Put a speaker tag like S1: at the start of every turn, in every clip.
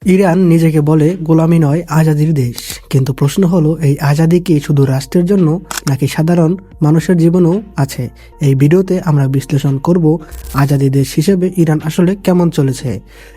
S1: Iran নিজেকে বলে গোলামি নয়, আজাদির দেশ। কিন্তু প্রশ্ন হলো, এই আজাদি কি শুধু রাষ্ট্রের জন্য, নাকি সাধারণ মানুষের জীবনেও আছে? এই ভিডিওতে আমরা বিশ্লেষণ করব আজাদি দেশ হিসেবে ইরান আসলে কেমন চলেছে,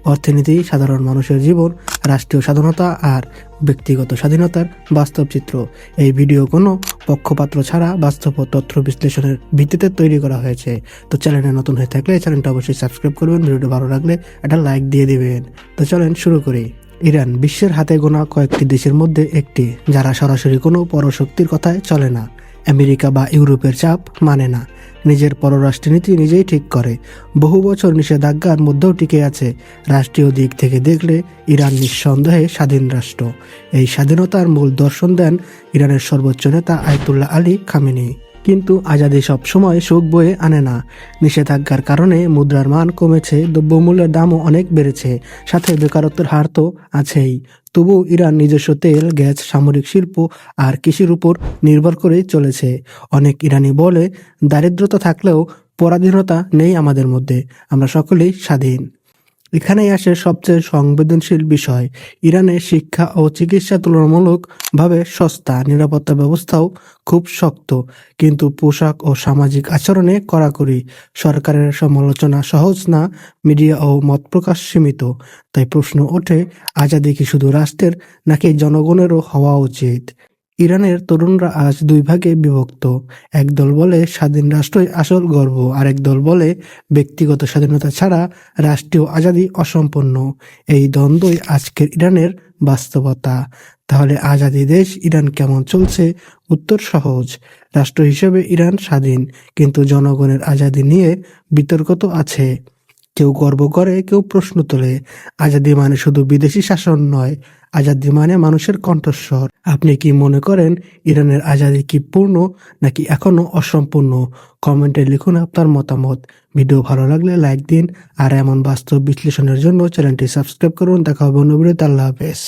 S1: অর্থনীতি, সাধারণ মানুষের জীবন, রাষ্ট্রীয় স্বাধীনতা আর ব্যক্তিগত স্বাধীনতার বাস্তব চিত্র। এই ভিডিও কোনো পক্ষপাত্র ছাড়া বাস্তব ও তথ্য বিশ্লেষণের ভিত্তিতে তৈরি করা হয়েছে। তো চ্যানেলে নতুন হয়ে থাকলে চ্যানেলটা অবশ্যই সাবস্ক্রাইব করবেন, ভিডিওটা ভালো লাগলে একটা লাইক দিয়ে দিবেন। তো চলেন শুরু করি। ইরান বিশ্বের হাতে গোনা কয়েকটি দেশের মধ্যে একটি, যারা সরাসরি কোনো পরশক্তির কথায় চলে না, আমেরিকা বা ইউরোপের চাপ মানে না, নিজের পররাষ্ট্রনীতি নিজেই ঠিক করে। বহু বছর নিষেধাজ্ঞার মধ্যেও টিকে আছে। রাষ্ট্রীয় দিক থেকে দেখলে ইরান নিঃসন্দেহে স্বাধীন রাষ্ট্র। এই স্বাধীনতার মূল দর্শন দেন ইরানের সর্বোচ্চ নেতা আয়াতুল্লাহ আলী খামেনি। কিন্তু আজাদি সবসময় সুখ বয়ে আনে না। নিষেধাজ্ঞার কারণে মুদ্রার মান কমেছে, দ্রব্যমূল্যের দামও অনেক বেড়েছে, সাথে বেকারত্বের হার তো আছেই। তবুও ইরান নিজস্ব তেল, গ্যাস, সামরিক শিল্প আর কৃষির উপর নির্ভর করেই চলেছে। অনেক ইরানি বলে, দারিদ্রতা থাকলেও পরাধীনতা নেই আমাদের মধ্যে, আমরা সকলেই স্বাধীন। এখানেই আসে সবচেয়ে সংবেদনশীল বিষয়। ইরানের শিক্ষা ও চিকিৎসা তুলনামূলকভাবে সস্তা, নিরাপত্তা ব্যবস্থাও খুব শক্ত, কিন্তু পোশাক ও সামাজিক আচরণে কড়াকড়ি। সরকারের সমালোচনা সহজ না, মিডিয়া ও মত প্রকাশ সীমিত। তাই প্রশ্ন ওঠে, আজাদি কি শুধু রাষ্ট্রের, নাকি জনগণেরও হওয়া উচিত? ইরানের তরুণরা আজ দুই ভাগে বিভক্ত। একদল বলে স্বাধীন রাষ্ট্রই আসল গর্ব, আরেক দল বলে ব্যক্তিগত স্বাধীনতা ছাড়া রাষ্ট্রীয় আজাদি অসম্পূর্ণ। এই দ্বন্দ্বই আজকের ইরানের বাস্তবতা। তাহলে আজাদি দেশ ইরান কেমন চলছে? উত্তর সহজ। রাষ্ট্র হিসেবে ইরান স্বাধীন, কিন্তু জনগণের আজাদি নিয়ে বিতর্ক তো আছে। কেউ গর্ব করে, কেউ প্রশ্ন তোলে। আজাদি মানে শুধু বিদেশি শাসন নয়, আজাদি মানে মানুষের কণ্ঠস্বর। আপনি কি মনে করেন ইরানের আজাদি কি পূর্ণ, নাকি এখনো অসম্পূর্ণ? কমেন্টে লিখুন আপনার মতামত। ভিডিও ভালো লাগলে লাইক দিন, আর এমন বাস্তব বিশ্লেষণের জন্য চ্যানেলটি সাবস্ক্রাইব করুন। দেখা হবে অন্য ভিডিওতে। আল্লাহ হাফেজ।